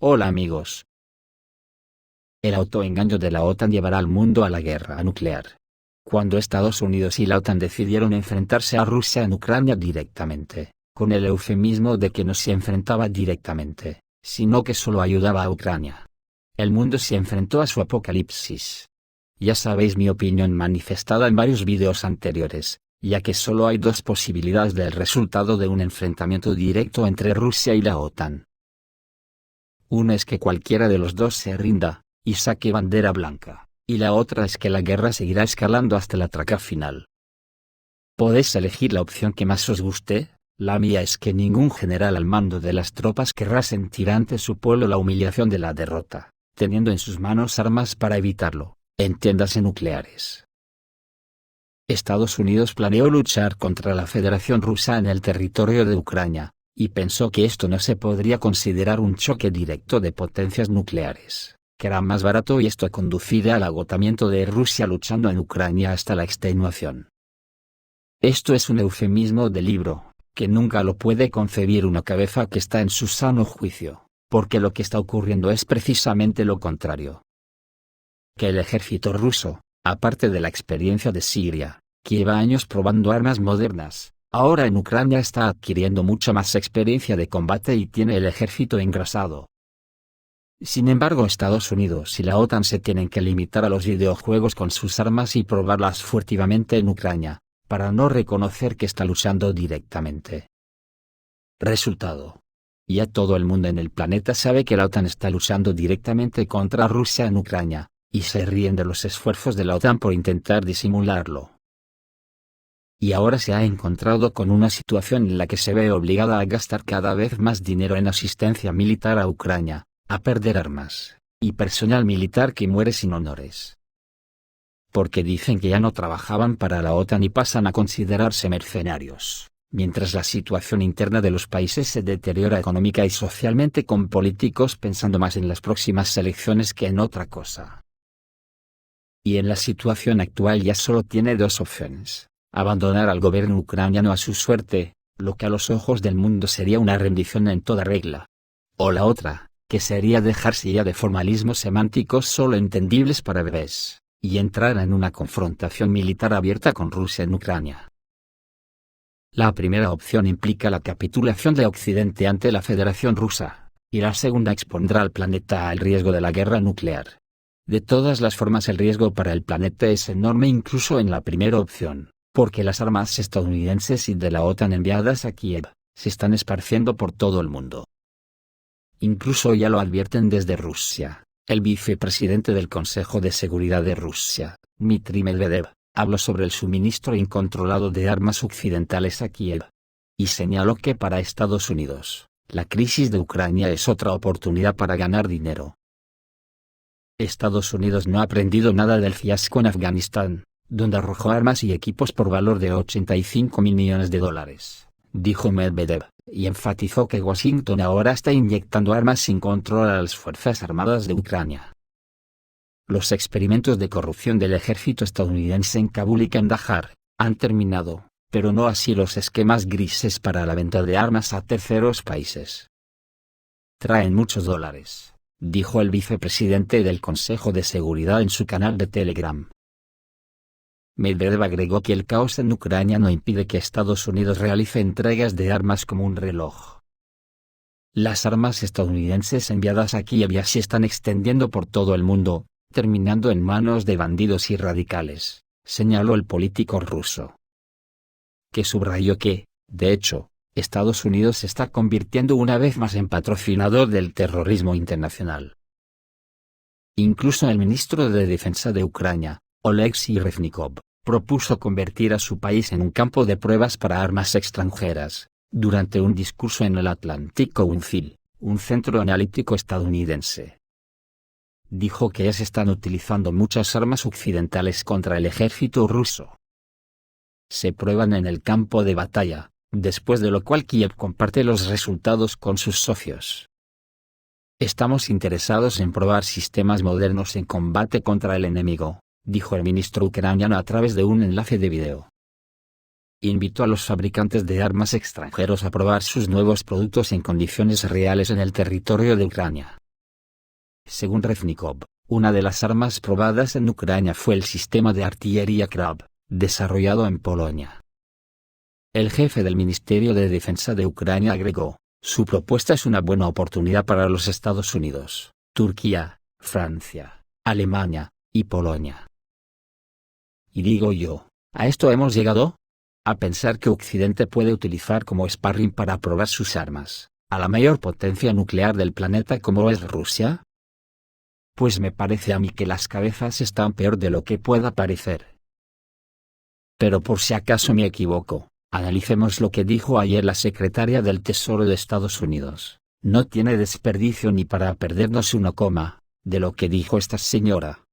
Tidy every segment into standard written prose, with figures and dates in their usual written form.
Hola amigos. El autoengaño de la OTAN llevará al mundo a la guerra nuclear. Cuando Estados Unidos y la OTAN decidieron enfrentarse a Rusia en Ucrania directamente, con el eufemismo de que no se enfrentaba directamente, sino que solo ayudaba a Ucrania, el mundo se enfrentó a su apocalipsis. Ya sabéis mi opinión manifestada en varios vídeos anteriores, ya que solo hay dos posibilidades del resultado de un enfrentamiento directo entre Rusia y la OTAN. Una es que cualquiera de los dos se rinda, y saque bandera blanca, y la otra es que la guerra seguirá escalando hasta la traca final. Podéis elegir la opción que más os guste. La mía es que ningún general al mando de las tropas querrá sentir ante su pueblo la humillación de la derrota, teniendo en sus manos armas para evitarlo, entiéndase nucleares. Estados Unidos planeó luchar contra la Federación Rusa en el territorio de Ucrania, y pensó que esto no se podría considerar un choque directo de potencias nucleares, que era más barato y esto conduciría al agotamiento de Rusia luchando en Ucrania hasta la extenuación. Esto es un eufemismo del libro, que nunca lo puede concebir una cabeza que está en su sano juicio, porque lo que está ocurriendo es precisamente lo contrario. Que el ejército ruso, aparte de la experiencia de Siria, que lleva años probando armas modernas, ahora en Ucrania está adquiriendo mucha más experiencia de combate y tiene el ejército engrasado. Sin embargo, Estados Unidos y la OTAN se tienen que limitar a los videojuegos con sus armas y probarlas furtivamente en Ucrania, para no reconocer que está luchando directamente. Resultado. Ya todo el mundo en el planeta sabe que la OTAN está luchando directamente contra Rusia en Ucrania, y se ríen de los esfuerzos de la OTAN por intentar disimularlo. Y ahora se ha encontrado con una situación en la que se ve obligada a gastar cada vez más dinero en asistencia militar a Ucrania, a perder armas, y personal militar que muere sin honores. Porque dicen que ya no trabajaban para la OTAN y pasan a considerarse mercenarios, mientras la situación interna de los países se deteriora económica y socialmente con políticos pensando más en las próximas elecciones que en otra cosa. Y en la situación actual ya solo tiene dos opciones: abandonar al gobierno ucraniano a su suerte, lo que a los ojos del mundo sería una rendición en toda regla. O la otra, que sería dejarse ya de formalismos semánticos solo entendibles para bebés, y entrar en una confrontación militar abierta con Rusia en Ucrania. La primera opción implica la capitulación de Occidente ante la Federación Rusa, y la segunda expondrá al planeta al riesgo de la guerra nuclear. De todas las formas el riesgo para el planeta es enorme incluso en la primera opción, porque las armas estadounidenses y de la OTAN enviadas a Kiev, se están esparciendo por todo el mundo. Incluso ya lo advierten desde Rusia. El vicepresidente del Consejo de Seguridad de Rusia, Dmitry Medvedev, habló sobre el suministro incontrolado de armas occidentales a Kiev. Y señaló que para Estados Unidos, la crisis de Ucrania es otra oportunidad para ganar dinero. Estados Unidos no ha aprendido nada del fiasco en Afganistán, donde arrojó armas y equipos por valor de $85.000 millones, dijo Medvedev, y enfatizó que Washington ahora está inyectando armas sin control a las Fuerzas Armadas de Ucrania. Los experimentos de corrupción del ejército estadounidense en Kabul y Kandahar han terminado, pero no así los esquemas grises para la venta de armas a terceros países. Traen muchos dólares, dijo el vicepresidente del Consejo de Seguridad en su canal de Telegram. Medvedev agregó que el caos en Ucrania no impide que Estados Unidos realice entregas de armas como un reloj. Las armas estadounidenses enviadas a Kiev ya se están extendiendo por todo el mundo, terminando en manos de bandidos y radicales, señaló el político ruso. Que subrayó que, de hecho, Estados Unidos se está convirtiendo una vez más en patrocinador del terrorismo internacional. Incluso el ministro de Defensa de Ucrania, Oleksiy Reznikov, propuso convertir a su país en un campo de pruebas para armas extranjeras, durante un discurso en el Atlantic Council, un centro analítico estadounidense. Dijo que ya se están utilizando muchas armas occidentales contra el ejército ruso. Se prueban en el campo de batalla, después de lo cual Kiev comparte los resultados con sus socios. Estamos interesados en probar sistemas modernos en combate contra el enemigo, dijo el ministro ucraniano a través de un enlace de video. Invitó a los fabricantes de armas extranjeros a probar sus nuevos productos en condiciones reales en el territorio de Ucrania. Según Reznikov, una de las armas probadas en Ucrania fue el sistema de artillería Krab, desarrollado en Polonia. El jefe del Ministerio de Defensa de Ucrania agregó, su propuesta es una buena oportunidad para los Estados Unidos, Turquía, Francia, Alemania y Polonia. Y digo yo, ¿a esto hemos llegado? ¿A pensar que Occidente puede utilizar como sparring para probar sus armas a la mayor potencia nuclear del planeta como es Rusia? Pues me parece a mí que las cabezas están peor de lo que pueda parecer. Pero por si acaso me equivoco, analicemos lo que dijo ayer la secretaria del Tesoro de Estados Unidos. No tiene desperdicio ni para perdernos una coma, de lo que dijo esta señora.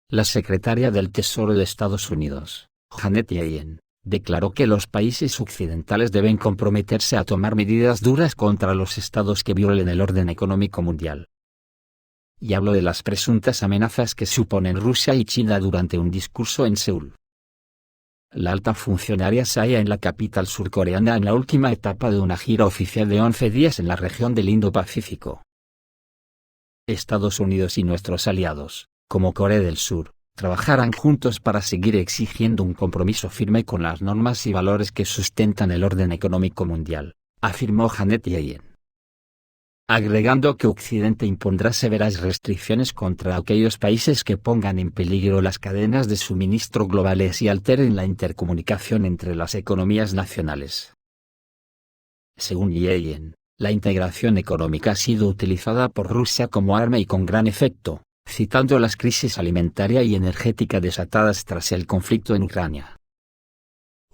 La secretaria del Tesoro de Estados Unidos, Janet Yellen, declaró que los países occidentales deben comprometerse a tomar medidas duras contra los estados que violen el orden económico mundial. Y habló de las presuntas amenazas que suponen Rusia y China durante un discurso en Seúl. La alta funcionaria se halla en la capital surcoreana en la última etapa de una gira oficial de 11 días en la región del Indo-Pacífico. Estados Unidos y nuestros aliados, como Corea del Sur, trabajarán juntos para seguir exigiendo un compromiso firme con las normas y valores que sustentan el orden económico mundial, afirmó Janet Yellen. Agregando que Occidente impondrá severas restricciones contra aquellos países que pongan en peligro las cadenas de suministro globales y alteren la intercomunicación entre las economías nacionales. Según Yellen, la integración económica ha sido utilizada por Rusia como arma y con gran efecto, citando las crisis alimentaria y energética desatadas tras el conflicto en Ucrania.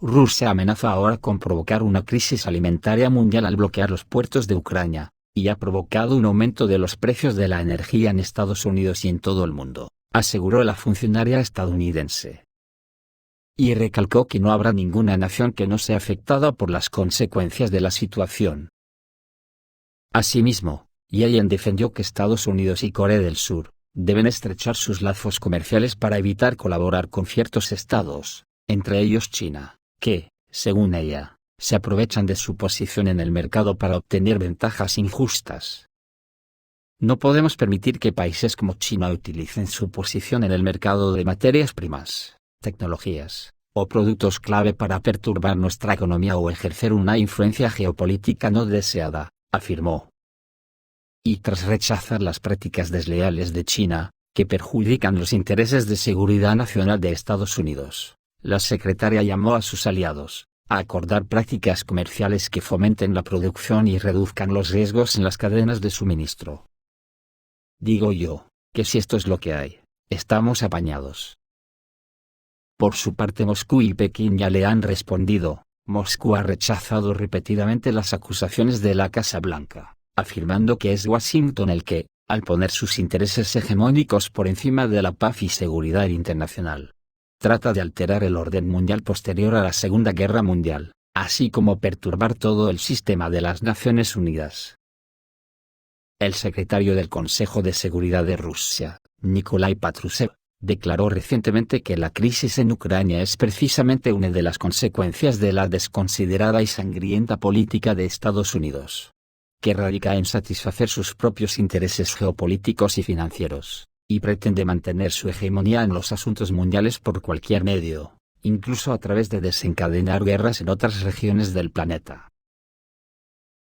Rusia amenaza ahora con provocar una crisis alimentaria mundial al bloquear los puertos de Ucrania, y ha provocado un aumento de los precios de la energía en Estados Unidos y en todo el mundo, aseguró la funcionaria estadounidense. Y recalcó que no habrá ninguna nación que no sea afectada por las consecuencias de la situación. Asimismo, Yellen defendió que Estados Unidos y Corea del Sur deben estrechar sus lazos comerciales para evitar colaborar con ciertos estados, entre ellos China, que, según ella, se aprovechan de su posición en el mercado para obtener ventajas injustas. No podemos permitir que países como China utilicen su posición en el mercado de materias primas, tecnologías, o productos clave para perturbar nuestra economía o ejercer una influencia geopolítica no deseada, afirmó. Y tras rechazar las prácticas desleales de China, que perjudican los intereses de seguridad nacional de Estados Unidos, la secretaria llamó a sus aliados a acordar prácticas comerciales que fomenten la producción y reduzcan los riesgos en las cadenas de suministro. Digo yo, que si esto es lo que hay, estamos apañados. Por su parte Moscú y Pekín ya le han respondido. Moscú ha rechazado repetidamente las acusaciones de la Casa Blanca, afirmando que es Washington el que, al poner sus intereses hegemónicos por encima de la paz y seguridad internacional, trata de alterar el orden mundial posterior a la Segunda Guerra Mundial, así como perturbar todo el sistema de las Naciones Unidas. El secretario del Consejo de Seguridad de Rusia, Nikolai Patrushev, declaró recientemente que la crisis en Ucrania es precisamente una de las consecuencias de la desconsiderada y sangrienta política de Estados Unidos, que radica en satisfacer sus propios intereses geopolíticos y financieros, y pretende mantener su hegemonía en los asuntos mundiales por cualquier medio, incluso a través de desencadenar guerras en otras regiones del planeta.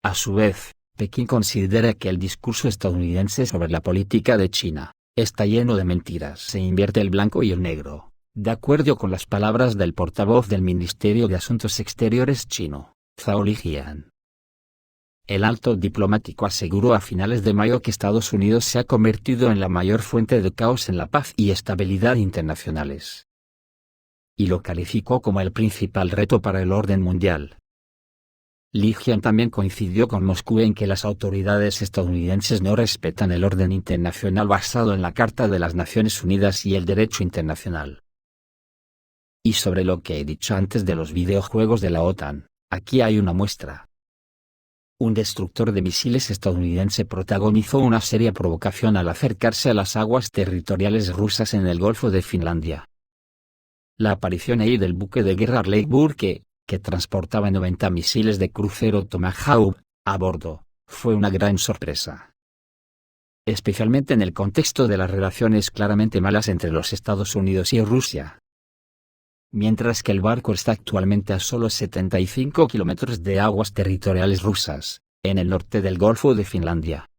A su vez, Pekín considera que el discurso estadounidense sobre la política de China está lleno de mentiras. Se invierte el blanco y el negro, de acuerdo con las palabras del portavoz del Ministerio de Asuntos Exteriores chino, Zhao Lijian. El alto diplomático aseguró a finales de mayo que Estados Unidos se ha convertido en la mayor fuente de caos en la paz y estabilidad internacionales, y lo calificó como el principal reto para el orden mundial. Lijian también coincidió con Moscú en que las autoridades estadounidenses no respetan el orden internacional basado en la Carta de las Naciones Unidas y el derecho internacional. Y sobre lo que he dicho antes de los videojuegos de la OTAN, aquí hay una muestra. Un destructor de misiles estadounidense protagonizó una seria provocación al acercarse a las aguas territoriales rusas en el Golfo de Finlandia. La aparición ahí del buque de guerra Lakeburg que transportaba 90 misiles de crucero Tomahawk a bordo, fue una gran sorpresa. especialmente en el contexto de las relaciones claramente malas entre los Estados Unidos y Rusia. Mientras que el barco está actualmente a solo 75 kilómetros de aguas territoriales rusas, en el norte del Golfo de Finlandia.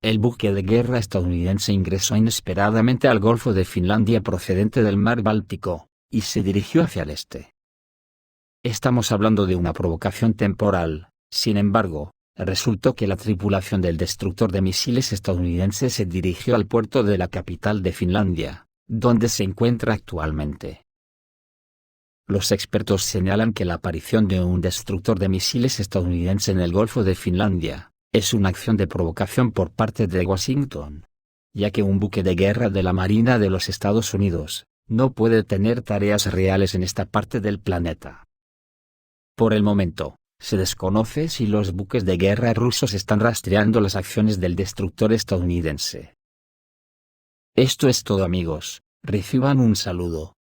El buque de guerra estadounidense ingresó inesperadamente al Golfo de Finlandia procedente del mar Báltico, y se dirigió hacia el este. Estamos hablando de una provocación temporal. Sin embargo, resultó que la tripulación del destructor de misiles estadounidense se dirigió al puerto de la capital de Finlandia, donde se encuentra actualmente. Los expertos señalan que la aparición de un destructor de misiles estadounidense en el Golfo de Finlandia es una acción de provocación por parte de Washington, ya que un buque de guerra de la Marina de los Estados Unidos no puede tener tareas reales en esta parte del planeta. Por el momento, se desconoce si los buques de guerra rusos están rastreando las acciones del destructor estadounidense. Esto es todo, amigos. Reciban un saludo.